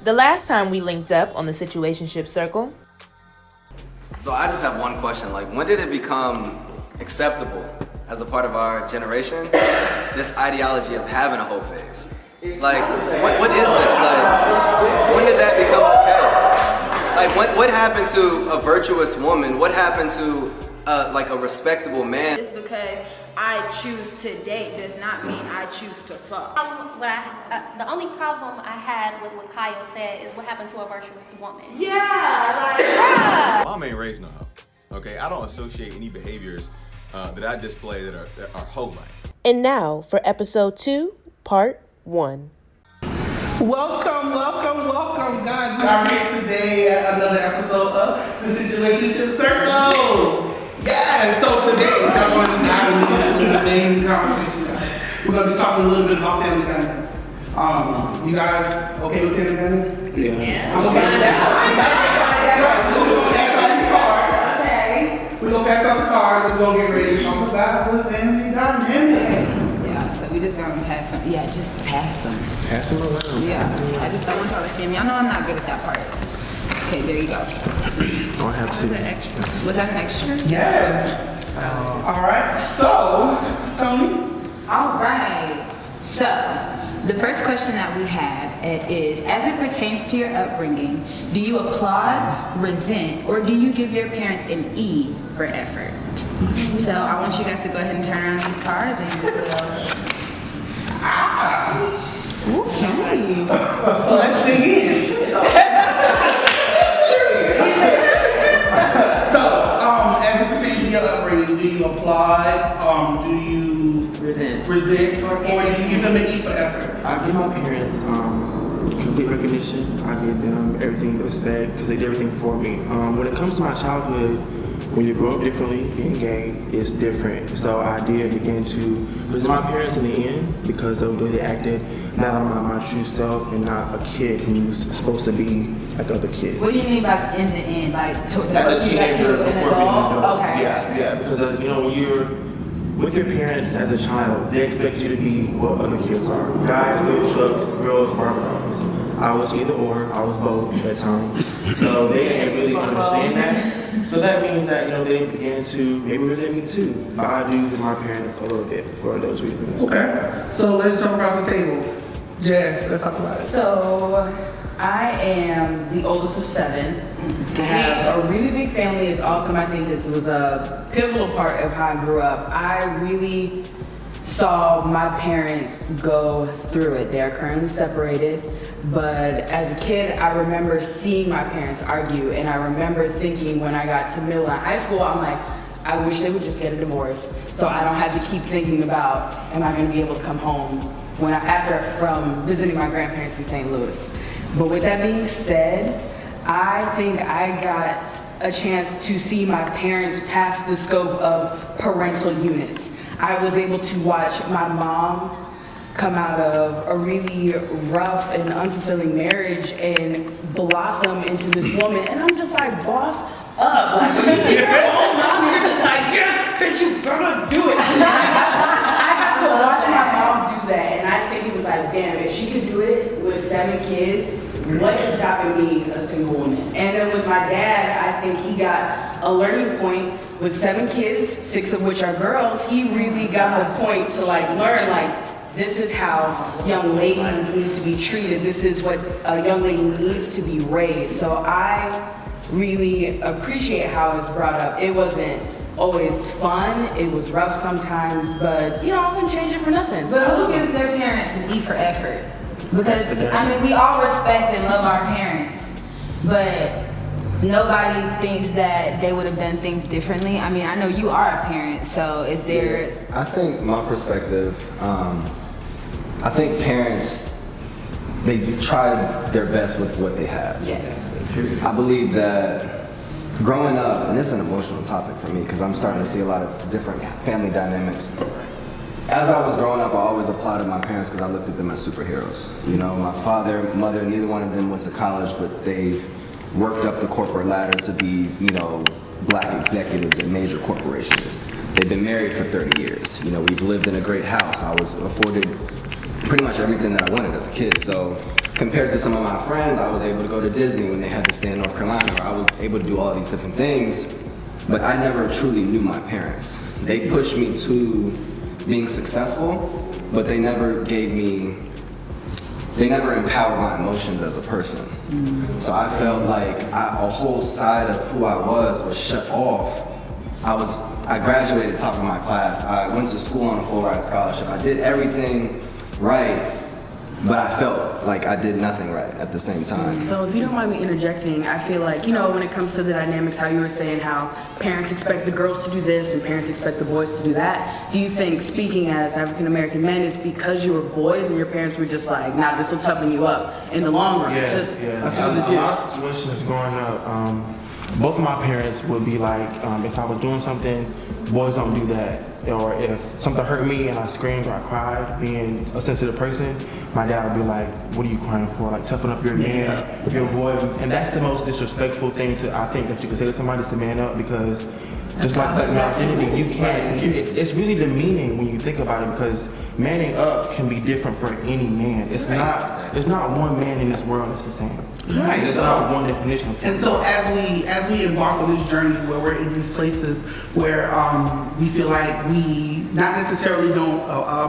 The last time we linked up on the Situationship Circle. So I just have one question, like when did it become acceptable as a part of our generation, this ideology of having a whole face? Like, what is this? Like, when did that become okay? Like, what happened to a virtuous woman? What happened to like a respectable man? Just because I choose to date does not mean I choose to fuck. The only problem I had with what Kyle said is what happened to a virtuous woman. Yeah, Mom ain't raised no hoe. Okay, I don't associate any behaviors that I display that are hoe-like. And now for episode 2, part 1. Welcome, guys. We are here today at another episode of the Situationship Circle. Yeah, so today we're going to dive into an amazing conversation. We're going to be talking a little bit about family dynamics. You guys okay with family dynamics? Yeah. I'm okay. We're going to pass out the cards and we're going to get ready to talk about the family dynamic. yeah. So we just gonna pass them. Yeah, just pass them. Pass them around. Yeah. I just don't want y'all to see me. I know I'm not good at that part. Okay, there you go. I have to. Was that an extra? Yes. All right. So, Tony. All right. So, the first question that we have is, as it pertains to your upbringing, do you applaud, resent, or do you give your parents an E for effort? So, I want you guys to go ahead and turn around these cards and just Let's dig in. So, as it pertains to your upbringing, do you applaud? Do you resent, or do you give them an E for effort? I give my parents complete recognition. I give them everything, the respect, because they did everything for me. When it comes to my childhood, when you grow up differently, being gay is different. So I did begin to resent my parents in the end because of the way they acted. Now I'm my true self and not a kid who's supposed to be like other kids. What do you mean by in the end? Like as a teenager before being an adult. Okay. Yeah, because when you're with your parents as a child, they expect you to be what other kids are. Guys, little trucks, girls, Barbie dolls. I was either or, I was both at that time. So they didn't really understand that. So that means that, they began to maybe resent me too. But I do with my parents a little bit for those reasons. Okay. So let's jump across the table. Jazz, let's talk about it. So, I am the oldest of 7. I have a really big family. It's awesome. I think this was a pivotal part of how I grew up. I really saw my parents go through it. They are currently separated, but as a kid, I remember seeing my parents argue, and I remember thinking when I got to middle and high school, I'm like, I wish they would just get a divorce, so I don't have to keep thinking about, am I going to be able to come home from visiting my grandparents in St. Louis. But with that being said, I think I got a chance to see my parents past the scope of parental units. I was able to watch my mom come out of a really rough and unfulfilling marriage and blossom into this woman, and I'm just like, boss up. Like, when you see your own mom, you're just like, yes, bitch, you gonna do it. I got to watch my mom do that, and I think it was like, damn, if she could do it with 7 kids, what is stopping me, a single woman? And then with my dad, I think he got a learning point with 7 kids, 6 of which are girls. He really got the point to learn this is how young ladies need to be treated. This is what a young lady needs to be raised. So I really appreciate how it was brought up. It wasn't always fun. It was rough sometimes, but I wouldn't change it for nothing. But who gives their parents an E for effort? Because, we all respect and love our parents, but nobody thinks that they would have done things differently. I know you are a parent, so is there... I think my perspective, I think parents, they try their best with what they have. Yes. I believe that growing up, and this is an emotional topic for me because I'm starting to see a lot of different family dynamics. As I was growing up, I always applauded my parents because I looked at them as superheroes. My father, mother, neither one of them went to college, but they worked up the corporate ladder to be, black executives at major corporations. They've been married for 30 years. We've lived in a great house. I was afforded pretty much everything that I wanted as a kid. So compared to some of my friends, I was able to go to Disney when they had to stay in North Carolina, or I was able to do all these different things, but I never truly knew my parents. They pushed me to being successful, but they never empowered my emotions as a person. So I felt like a whole side of who I was shut off. I graduated top of my class. I went to school on a full ride scholarship. I did everything right, but I felt like I did nothing right at the same time. So if you don't mind me interjecting, I feel like, when it comes to the dynamics, how you were saying how parents expect the girls to do this and parents expect the boys to do that, do you think, speaking as African-American men, is because you were boys and your parents were just like, nah, this will toughen you up in the long run? Yes. That's A lot of situations growing up, both of my parents would be like, if I was doing something, boys don't do that. Or if something hurt me and I screamed or I cried, being a sensitive person, my dad would be like, what are you crying for? Like, toughen up, you're a man, you're a boy. And that's the most disrespectful thing I think that you could say to somebody, is to man up, because just like my identity, you can't, it's really demeaning when you think about it, because manning up can be different for any man. There's not one man in this world that's the same. Right. There's not one definition of And so as we embark on this journey where we're in these places where we feel like we not necessarily don't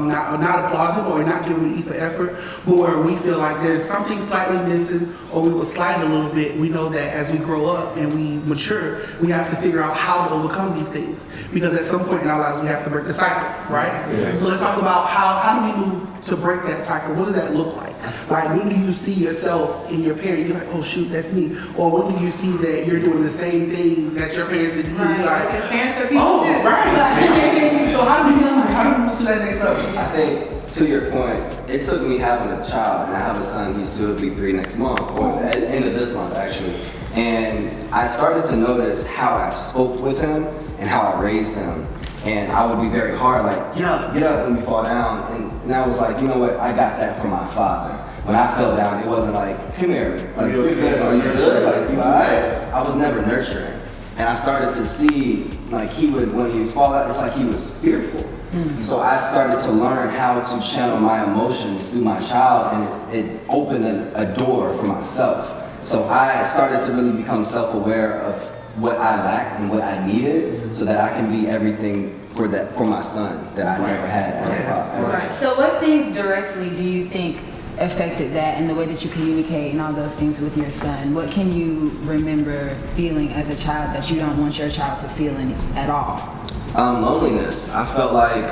not applaud them or not give them an E for effort, but where we feel like there's something slightly missing or we will slide a little bit, we know that as we grow up and we mature, we have to figure out how to overcome these things. Because at some point in our lives we have to break the cycle, right? Yeah. So let's talk about how do we move to break that cycle? What does that look like? Like, when do you see yourself in your parent? You're like, oh shoot, that's me. Or when do you see that you're doing the same things that your parents did? Right. Like, Because parents are people too. Right. So how do you move to that next level? I think, to your point, it took me having a child, and I have a son, he's 2, he'll be 3 next month, or at the end of this month actually. And I started to notice how I spoke with him and how I raised him. And I would be very hard, like, get up when you fall down. And I was like, you know what, I got that from my father. When I fell down, it wasn't like, come here, like, you're good, are you good? Like, you all right? I was never nurturing. And I started to see, like, when he was falling out, it's like he was fearful. So I started to learn how to channel my emotions through my child, and it opened a door for myself. So I started to really become self-aware of what I lacked and what I needed, so that I can be everything for my son that I never had as a father. So what things directly do you think affected that and the way that you communicate and all those things with your son? What can you remember feeling as a child that you don't want your child to feel at all? Loneliness. I felt like,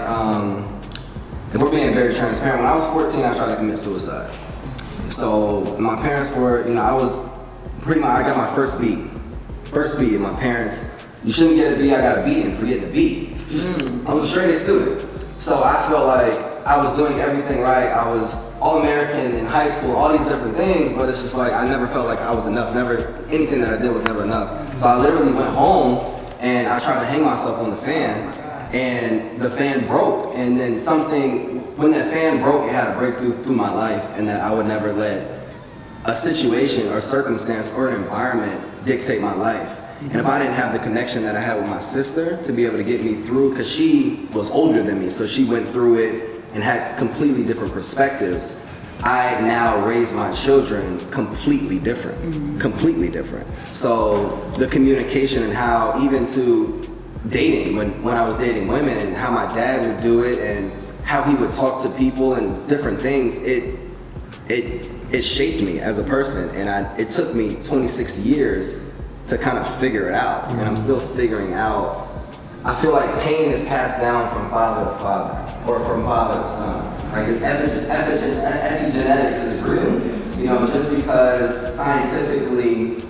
if we're being very transparent, when I was 14, I tried to commit suicide. So my parents were, I got my first B. And my parents, you shouldn't get a B, I got a B, and for getting a B. I was a straight A student. So I felt like I was doing everything right. I was All-American in high school, all these different things, but it's just like I never felt like I was enough. Anything that I did was never enough. So I literally went home and I tried to hang myself on the fan, and the fan broke. And then when that fan broke, it had a breakthrough through my life, and that I would never let a situation or circumstance or an environment dictate my life. And if I didn't have the connection that I had with my sister to be able to get me through, because she was older than me, so she went through it and had completely different perspectives, I now raise my children completely different, completely different. So the communication and how, even to dating, when I was dating women, and how my dad would do it and how he would talk to people and different things, it shaped me as a person. And it took me 26 years to kind of figure it out, and I'm still figuring out. I feel like pain is passed down from father to father, or from father to son. Like epigenetics is real, just because scientifically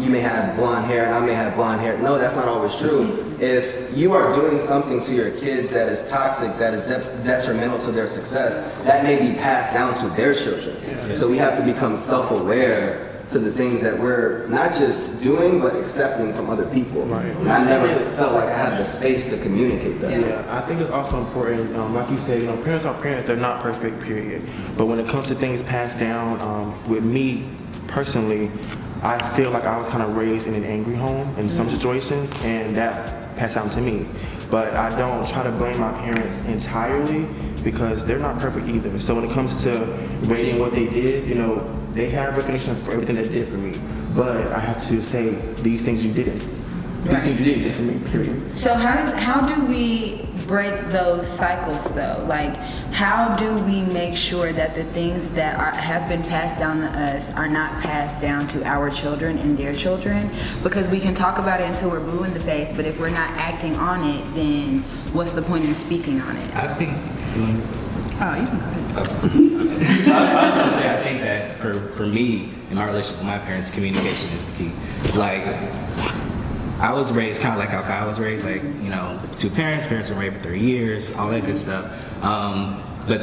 you may have blonde hair and I may have blonde hair. No, that's not always true. If you are doing something to your kids that is toxic, that is detrimental to their success, that may be passed down to their children. So we have to become self-aware to the things that we're not just doing, but accepting from other people. Right. And I never felt like I had the space to communicate that. Yeah, I think it's also important, like you said, parents are parents, they're not perfect, period. But when it comes to things passed down, with me personally, I feel like I was kind of raised in an angry home in some situations, and that passed down to me. but I don't try to blame my parents entirely because they're not perfect either. So when it comes to rating what they did, you know, they have recognition for everything they did for me, but I have to say these things you didn't. These things you did for me, period. So how do we break those cycles though? Like, how do we make sure that the things that have been passed down to us are not passed down to our children and their children? Because we can talk about it until we're blue in the face, but if we're not acting on it, then what's the point in speaking on it? I think. Oh, you can go ahead. I was gonna say, I think that for me, in my relationship with my parents, communication is the key. Like, I was raised kind of like how Kyle was raised, like, you know, two parents were married for 30 years, all that good stuff. But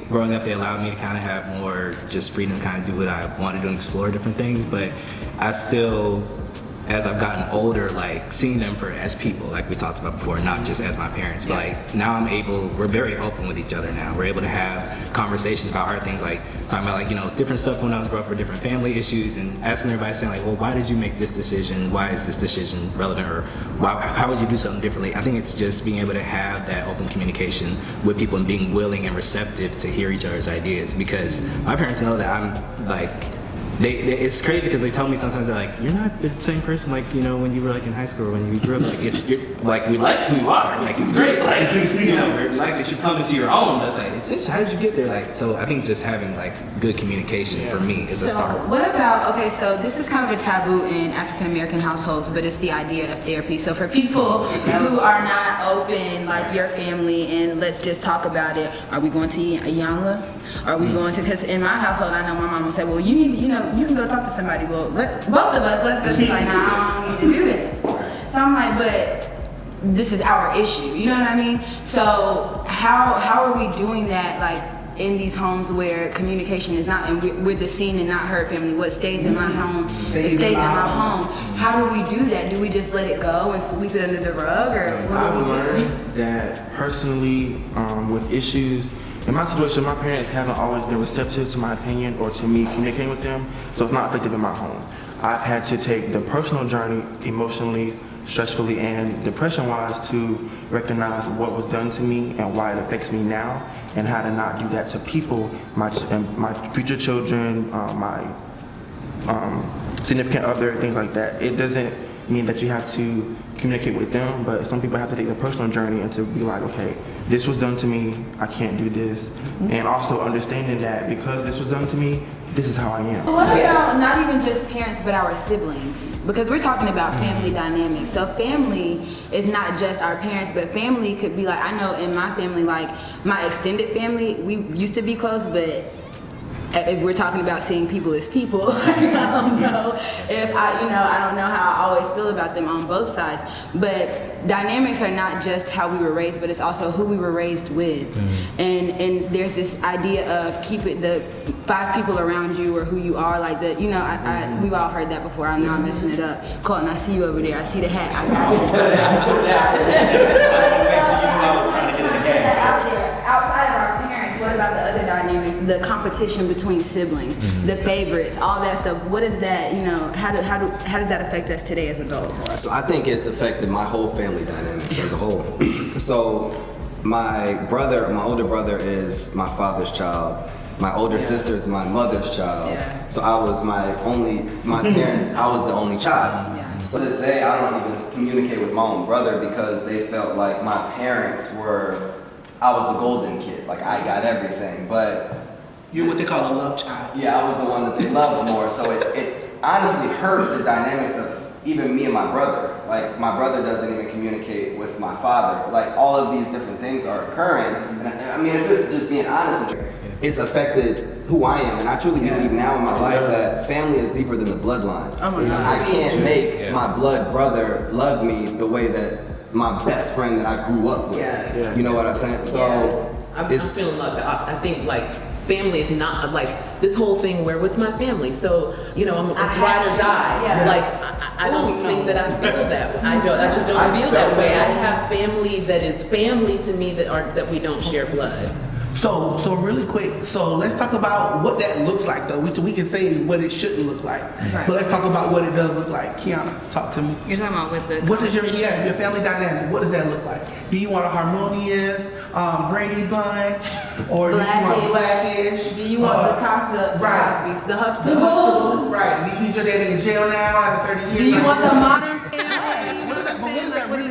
growing up, they allowed me to kind of have more just freedom to kind of do what I wanted to do and explore different things. But I still, as I've gotten older, like seeing them as people, like we talked about before, not just as my parents, but like now we're very open with each other now. We're able to have conversations about hard things, like talking about like, you know, different stuff when I was growing up for different family issues and asking everybody, saying like, well, why did you make this decision? Why is this decision relevant? Or how would you do something differently? I think it's just being able to have that open communication with people and being willing and receptive to hear each other's ideas, because my parents know that I'm like, it's crazy because they tell me sometimes they're like, you're not the same person like, you know, when you were like in high school or when you grew up. Like, like we like who you are. Like, it's great. Like, you know, we're like that you come into your own. That's like, it's how did you get there? Like, so I think just having like good communication for me is a start. What about, okay, so this is kind of a taboo in African American households, but it's the idea of therapy. So for people who are not open, like your family, and let's just talk about it, are we going to Iyanla? Are we going to, because in my household, I know my mom would say, well, you need, you know, you can go talk to somebody. Well, both of us, let's go. She's like, nah, I don't need to do that. So I'm like, but this is our issue, you know what I mean? So how are we doing that, like, in these homes where communication is not, and we're the seen and not heard family? What stays in my home, it stays in my home. How do we do that? Do we just let it go and sweep it under the rug, or what do we do? I've learned that personally, with issues, in my situation, my parents haven't always been receptive to my opinion or to me communicating with them, so it's not effective in my home. I've had to take the personal journey emotionally, stressfully, and depression-wise to recognize what was done to me and why it affects me now, and how to not do that to people, my future children, my significant other, things like that. It doesn't mean that you have to communicate with them, but some people have to take the personal journey and to be like, okay, this was done to me, I can't do this. And also understanding that because this was done to me, this is how I am. What about not even just parents, but our siblings? Because we're talking about family dynamics. So family is not just our parents, but family could be like, I know in my family, like my extended family, we used to be close, but if we're talking about seeing people as people, I don't know if I don't know how I always feel about them on both sides. But dynamics are not just how we were raised, but it's also who we were raised with. And there's this idea of keep it the 5 people around you or who you are, like the, you know, we've all heard that before. I'm not messing it up. Colton, I see you over there. I see the hat. I got you. Outside of our parents, what about the other dynamics, the competition between siblings, the favorites, all that stuff? What is that, you know, how does that affect us today as adults? So I think it's affected my whole family dynamics as a whole. So my older brother is my father's child. My older sister is my mother's child. So I was my parents, I was the only child. So to this day, I don't even communicate with my own brother because they felt like my parents I was the golden kid, like I got everything, but you're what they call a love child. Yeah, I was the one that they loved more, so it honestly hurt the dynamics of even me and my brother. Like, my brother doesn't even communicate with my father. Like, all of these different things are occurring, and I mean, if it's just being honest, it's affected who I am, and I truly believe now in my life that family is deeper than the bloodline. Oh my God. I can't make my blood brother love me the way that my best friend that I grew up with. You know what I'm saying? So I'm feeling like I think like family is not like this whole thing where what's my family? So you know, it's ride or die. Like I don't think that I feel that. I just don't feel that way. I have family that is family to me that we don't share blood. So really quick, so let's talk about what that looks like though. We can say what it shouldn't look like, but let's talk about what it does look like. Kiana, talk to me. You're talking about with the What does your family dynamic, what does that look like? Do you want a harmonious, Brady Bunch, or do you want blackish? Do you want the Cosby's, the Huxtables? Right, do you need your dad in jail now after 30 years? Do you want the modern family?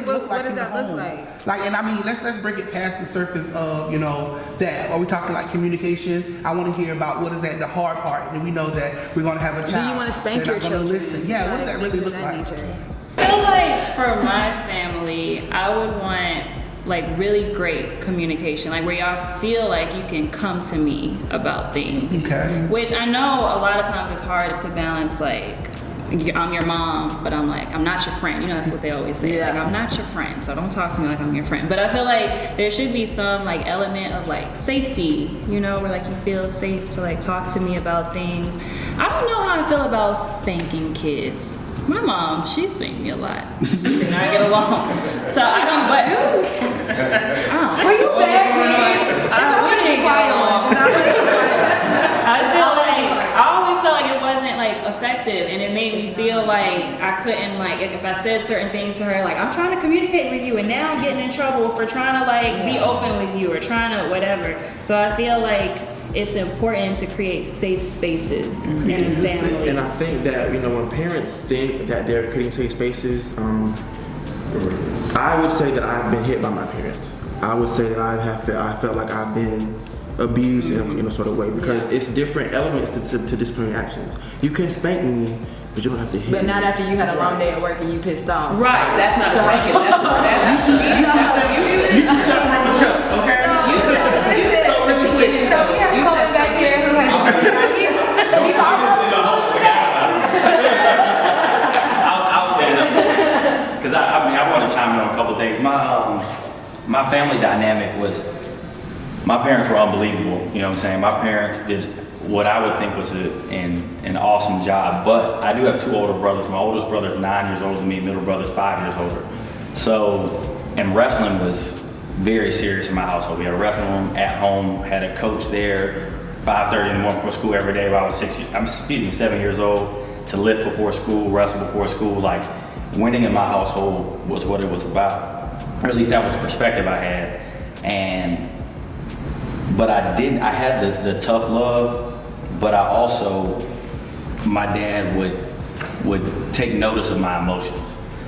What does that look like? Like, and I mean, let's break it past the surface of, you know, that. Are we talking like communication? I want to hear about what is that, the hard part, and we know that we're going to have a child. Do you want to spank your children? Listen. Yeah, what does that really look like? I feel like for my family, I would want like really great communication, like where y'all feel like you can come to me about things. Okay. Which I know a lot of times it's hard to balance, like, I'm your mom, but I'm not your friend. You know, that's what they always say. Yeah. Like, I'm not your friend, so don't talk to me like I'm your friend. But I feel like there should be some like element of like safety, you know, where like you feel safe to like talk to me about things. I don't know how I feel about spanking kids. My mom, she spanked me a lot. We did not get along. So I don't, but Were you bad? we didn't get along. I always felt like it wasn't like effective, and it made me feel like I couldn't, like, if I said certain things to her, like, I'm trying to communicate with you and now I'm getting in trouble for trying to like be open with you or trying to whatever. So I feel like it's important to create safe spaces in the family. And I think that, you know, when parents think that they're creating safe spaces, I would say that I've been hit by my parents. I would say that I felt like I've been abused in a sort of way, because it's different elements to disciplinary actions. You can spank me, but you don't have to hit me. But not after you had a long day at work and you pissed off. Right, that's not spanking. You two step from a chuck, okay? So really quick. So we have Colin back here who has I'll stand up because I want to chime in on a couple of things. My family dynamic was, my parents were unbelievable. You know what I'm saying? My parents did what I would think was an awesome job. But I do have two older brothers. My oldest brother is 9 years older than me. Middle brother's 5 years older. So, and wrestling was very serious in my household. We had a wrestling room at home. Had a coach there, 5:30 in the morning before school every day. While I was 7 years old. To lift before school, wrestle before school. Like, winning in my household was what it was about. Or at least that was the perspective I had. But I had the tough love, but I also, my dad would take notice of my emotions.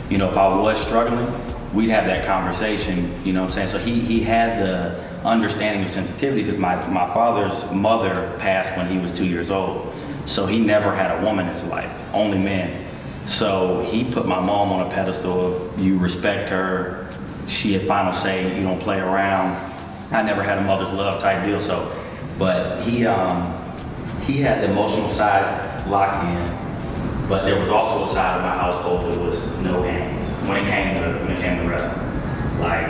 You know, if I was struggling, we'd have that conversation, you know what I'm saying? So he had the understanding of sensitivity, because my father's mother passed when he was 2 years old. So he never had a woman in his life, only men. So he put my mom on a pedestal of, you respect her, she had final say, you don't play around. I never had a mother's love type deal, so, but he had the emotional side locked in, but there was also a side of my household that was no games when it came to wrestling. Like,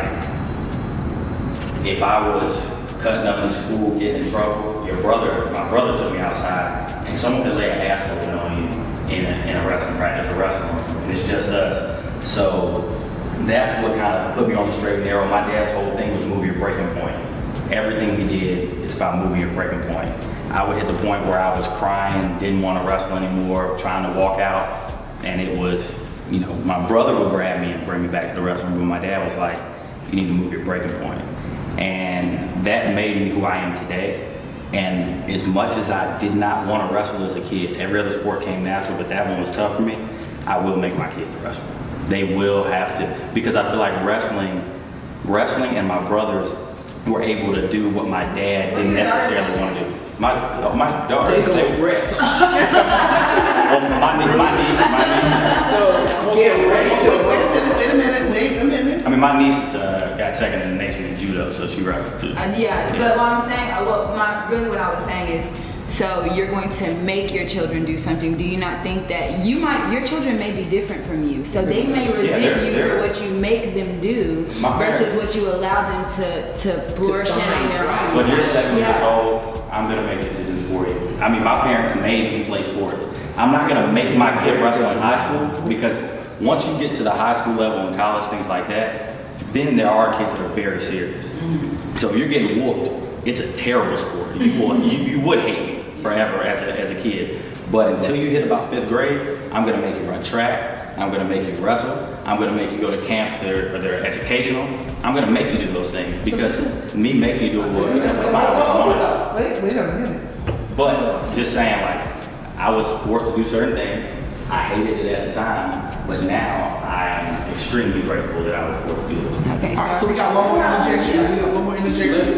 if I was cutting up in school, getting in trouble, my brother took me outside, and someone could lay an ass whooping on you in a wrestling practice, a wrestling room, and it's just us. So that's what kind of put me on the straight and narrow. My dad's whole thing was move your breaking point. Everything we did is about moving your breaking point. I would hit the point where I was crying, didn't want to wrestle anymore, trying to walk out, and it was, you know, my brother would grab me and bring me back to the wrestling room. My dad was like, you need to move your breaking point. And that made me who I am today. And as much as I did not want to wrestle as a kid, every other sport came natural, but that one was tough for me, I will make my kids wrestle. They will have to, because I feel like wrestling and my brothers were able to do what my dad didn't necessarily want to do. My daughter, They gonna wrestle. well, my niece. So get ready to, wait a minute. I mean, my niece got second in the nation in judo, so she wrestles too. Yeah, but what I'm saying, what I was saying is, so you're going to make your children do something. Do you not think that your children may be different from you, so they may resent you for what you make them do versus what you allow them to flourish in on their own. When you're 7 years old, I'm gonna make decisions for you. I mean, my parents made me play sports. I'm not gonna make my kid wrestle in high school, because once you get to the high school level and college, things like that, then there are kids that are very serious. So if you're getting whooped it's a terrible sport. You would hate me forever as a kid. But until you hit about 5th grade, I'm gonna make you run track, I'm gonna make you wrestle, I'm gonna make you go to camps that are educational. I'm gonna make you do those things because me making you do it will become a fine. Wait a minute. But just saying, like, I was forced to do certain things. I hated it at the time, but now I am extremely grateful that I was forced to do those things. Okay. All right, so we got one more interjection.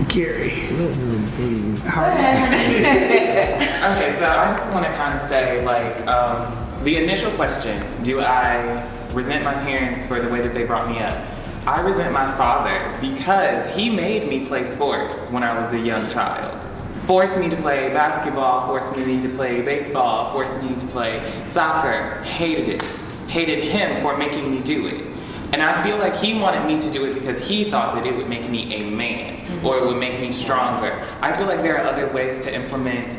Gary. How are you? Okay, so I just want to kind of say, like, the initial question, do I resent my parents for the way that they brought me up? I resent my father because he made me play sports when I was a young child. Forced me to play basketball, forced me to play baseball, forced me to play soccer. Hated it. Hated him for making me do it. And I feel like he wanted me to do it because he thought that it would make me a man or it would make me stronger. I feel like there are other ways to implement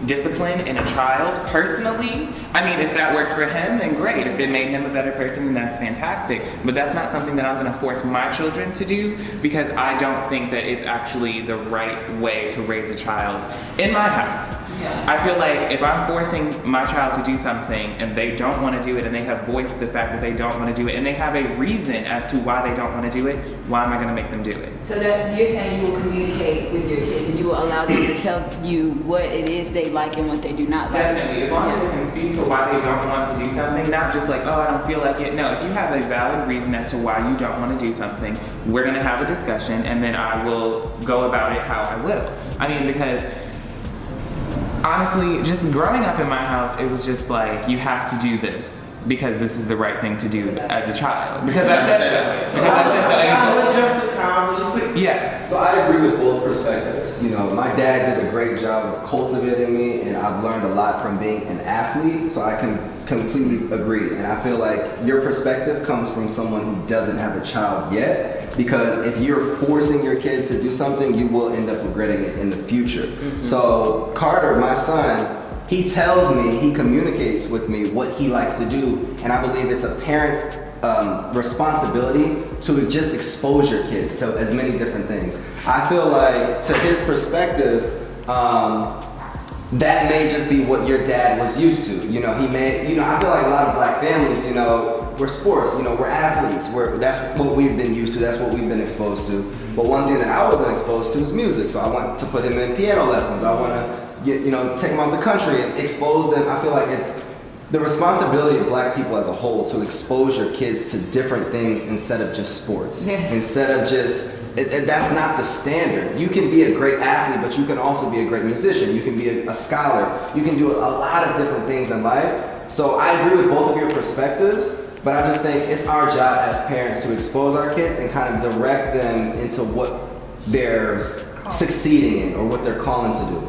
discipline in a child. Personally, I mean, if that worked for him, then great. If it made him a better person, then that's fantastic. But that's not something that I'm gonna force my children to do because I don't think that it's actually the right way to raise a child in my house. Yeah. I feel like if I'm forcing my child to do something and they don't want to do it and they have voiced the fact that they don't want to do it and they have a reason as to why they don't want to do it, why am I going to make them do it? So that you're saying you will communicate with your kids and you will allow them to tell you what it is they like and what they do not like. Definitely, as long as they can speak to why they don't want to do something, not just like, oh, I don't feel like it. No, if you have a valid reason as to why you don't want to do something, we're going to have a discussion and then I will go about it how I will. I mean, because honestly, just growing up in my house, it was just like, you have to do this because this is the right thing to do as a child. Because I said so. Let's jump to Kyle really quick. Yeah. So I agree with both perspectives. You know, my dad did a great job of cultivating me, and I've learned a lot from being an athlete, so I can completely agree. And I feel like your perspective comes from someone who doesn't have a child yet, because if you're forcing your kid to do something, you will end up regretting it in the future. Mm-hmm. So Carter, my son, he tells me, he communicates with me what he likes to do, and I believe it's a parent's responsibility to just expose your kids to as many different things. I feel like, to his perspective, that may just be what your dad was used to. You know, I feel like a lot of black families, you know, we're sports, you know, we're athletes, that's what we've been used to, that's what we've been exposed to. But one thing that I wasn't exposed to is music, so I want to put him in piano lessons. I want to take them out of the country and expose them. I feel like it's the responsibility of black people as a whole to expose your kids to different things instead of just sports. Yeah. Instead of just, that's not the standard. You can be a great athlete, but you can also be a great musician. You can be a scholar. You can do a lot of different things in life. So I agree with both of your perspectives, but I just think it's our job as parents to expose our kids and kind of direct them into what they're succeeding in or what they're calling to do.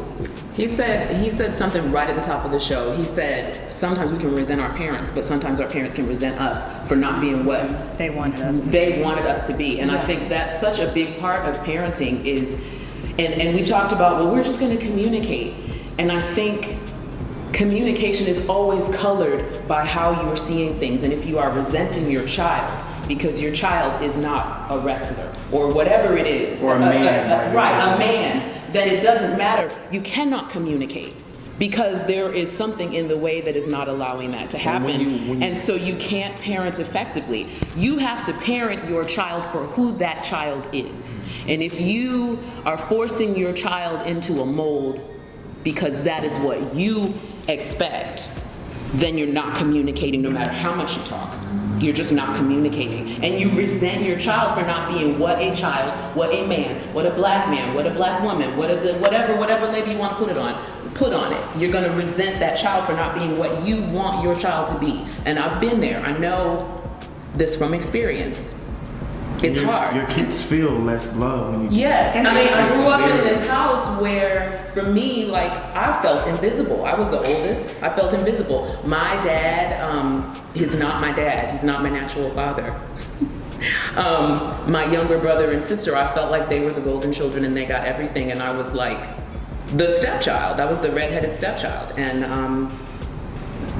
He said something right at the top of the show. He said, sometimes we can resent our parents, but sometimes our parents can resent us for not being what they wanted us to be. And I think that's such a big part of parenting is, and we talked about, well, we're just gonna communicate. And I think communication is always colored by how you're seeing things. And if you are resenting your child because your child is not a wrestler or whatever it is, or a man, a man, then it doesn't matter. You cannot communicate because there is something in the way that is not allowing that to happen. And so you can't parent effectively. You have to parent your child for who that child is. And if you are forcing your child into a mold because that is what you expect, then you're not communicating no matter how much you talk. You're just not communicating. And you resent your child for not being what a child, what a man, what a black woman, whatever label you want to put on it. You're gonna resent that child for not being what you want your child to be. And I've been there, I know this from experience. It's hard. Your kids feel less love when you Yes, I mean, I grew up in this house where, for me, like, I felt invisible. I was the oldest, I felt invisible. My dad, he's not my dad, he's not my natural father. My younger brother and sister, I felt like they were the golden children and they got everything, and I was like the stepchild. I was the redheaded stepchild, and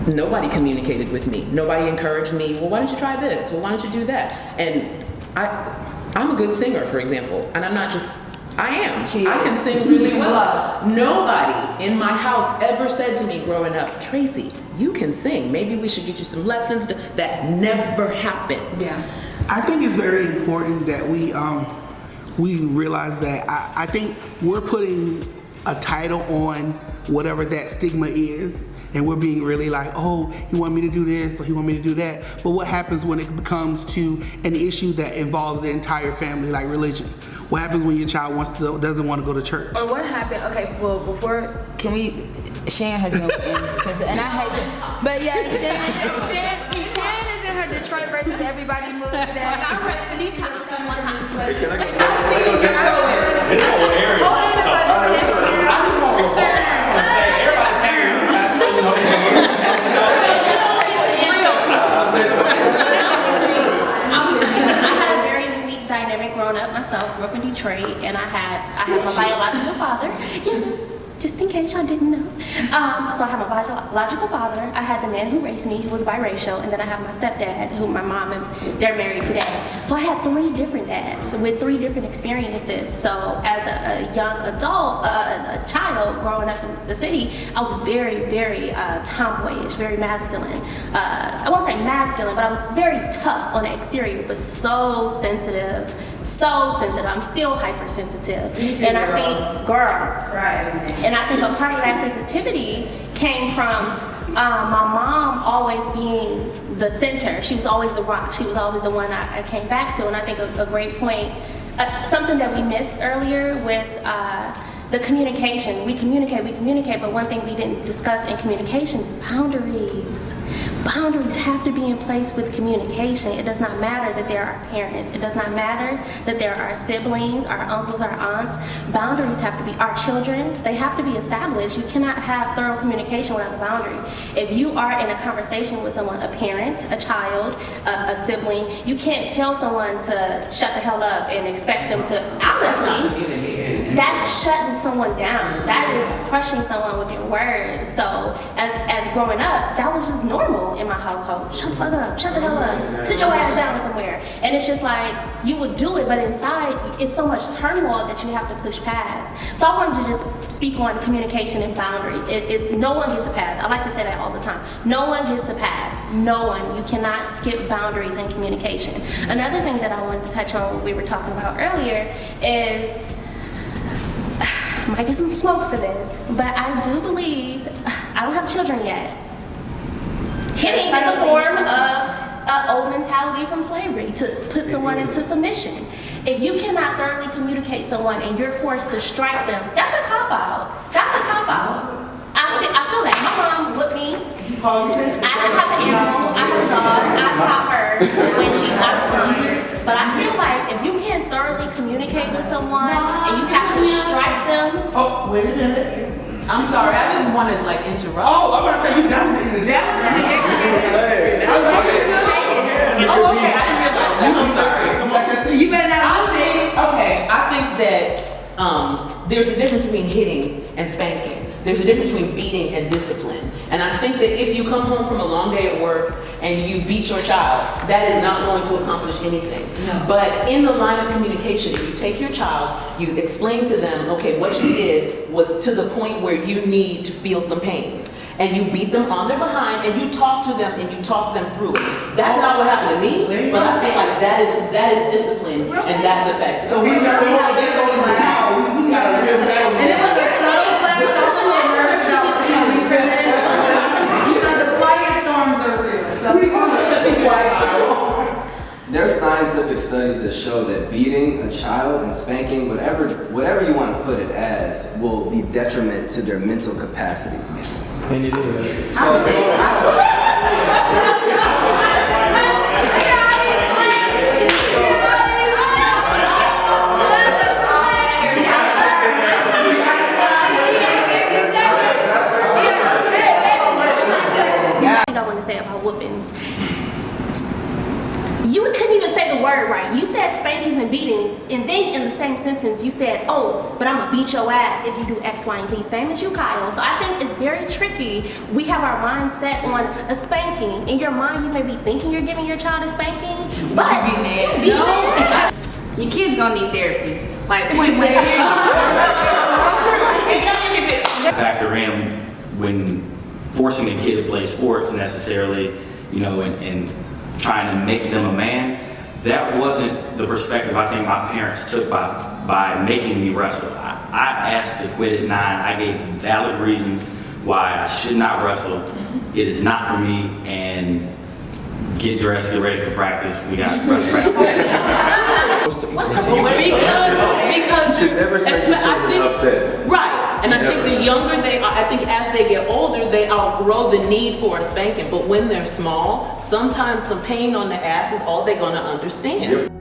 nobody communicated with me. Nobody encouraged me, well, why don't you try this? Well, why don't you do that? And I I'm a good singer, for example, and I'm not just, I am. I can sing really well. Nobody in my house ever said to me growing up, Tracy, you can sing. Maybe we should get you some lessons. That never happened. Yeah. I think it's very important that we realize that I think we're putting a title on whatever that stigma is, and we're being really like, oh, he want me to do this or he want me to do that. But what happens when it becomes to an issue that involves the entire family, like religion? What happens when your child doesn't want to go to church? Or what happened? Okay, well, before, can we? Shan has no, and I hate it, but yeah, Shan is in her Detroit versus everybody moves today. I read the New Times one time. I had a very unique dynamic growing up myself. Grew up in Detroit, and I had my biological father. Just in case y'all didn't know. So I have my biological father, I had the man who raised me, who was biracial, and then I have my stepdad, who my mom and they're married today. So I had 3 different dads with 3 different experiences. So as a young adult, a child growing up in the city, I was very, very tomboyish, very masculine. I won't say masculine, but I was very tough on the exterior, but so sensitive. I'm still hypersensitive. And I think, and I think a part of that sensitivity came from my mom always being the center. She was always the rock. She was always the one I came back to. And I think a great point, something that we missed earlier with the communication. We communicate, but one thing we didn't discuss in communication is boundaries. Boundaries have to be in place with communication. It does not matter that there are parents. It does not matter that there are siblings, our uncles, our aunts. Boundaries have to be, our children, they have to be established. You cannot have thorough communication without a boundary. If you are in a conversation with someone, a parent, a child, a sibling, you can't tell someone to shut the hell up and expect them to, honestly, that's shutting someone down. That is crushing someone with your words. So as growing up, that was just normal in my household. Shut the fuck up, shut the hell up, sit your ass down somewhere. And it's just like, you would do it, but inside, it's so much turmoil that you have to push past. So I wanted to just speak on communication and boundaries. No one gets a pass. I like to say that all the time. No one gets a pass. No one. You cannot skip boundaries in communication. Another thing that I wanted to touch on, what we were talking about earlier, is I might get some smoke for this, but I do believe, I don't have children yet. Hitting is a form of old mentality from slavery, to put someone into submission. If you cannot thoroughly communicate someone and you're forced to strike them, that's a cop-out. That's a cop-out. I feel that. My mom whipped me. I have an animal, I have a dog, I caught her when she's out of line. But I feel like if you can't thoroughly communicate with someone and you have to strike them. Oh, wait a minute. I'm sorry, I didn't want to like interrupt. Oh, I'm about to say that was in the Oh, okay, I didn't realize that. I'm sorry. You better not lose it. Okay, I think that there's a difference between hitting and spanking. There's a difference between beating and discipline. And I think that if you come home from a long day at work and you beat your child, that is not going to accomplish anything. No. But in the line of communication, if you take your child, you explain to them, okay, what you did was to the point where you need to feel some pain. And you beat them on their behind and you talk to them and you talk them through it. That's not what happened to me, but I feel like that is discipline and that's effective. So we got to go to the town. We got to real bad. And it was a subtle flash on the nerves that was coming from it. You know, the quiet storms are real. So we also be quiet. There's scientific studies that show that beating a child and spanking, whatever you want to put it as, will be detriment to their mental capacity. And it is. So, I want to say about whoopings. You couldn't even say the word right. You said spankings and beatings, and then in the same sentence you said, oh, but I'm gonna beat your ass if you do X, Y, and Z. Same as you, Kyle. So I think it's very tricky. We have our mind set on a spanking. In your mind, you may be thinking you're giving your child a spanking, but Your kids gonna need therapy. Like point blank. Factor in when forcing a kid to play sports necessarily, you know, and trying to make them a man. That wasn't the perspective I think my parents took by making me wrestle. I asked to quit at 9. I gave them valid reasons why I should not wrestle. It is not for me, and get dressed, get ready for practice. We got wrestling practice. Because You should never send your children upset. Right, and I think the younger they are, I think as they get older, they outgrow the need for a spanking. But when they're small, sometimes some pain on the ass is all they're gonna understand.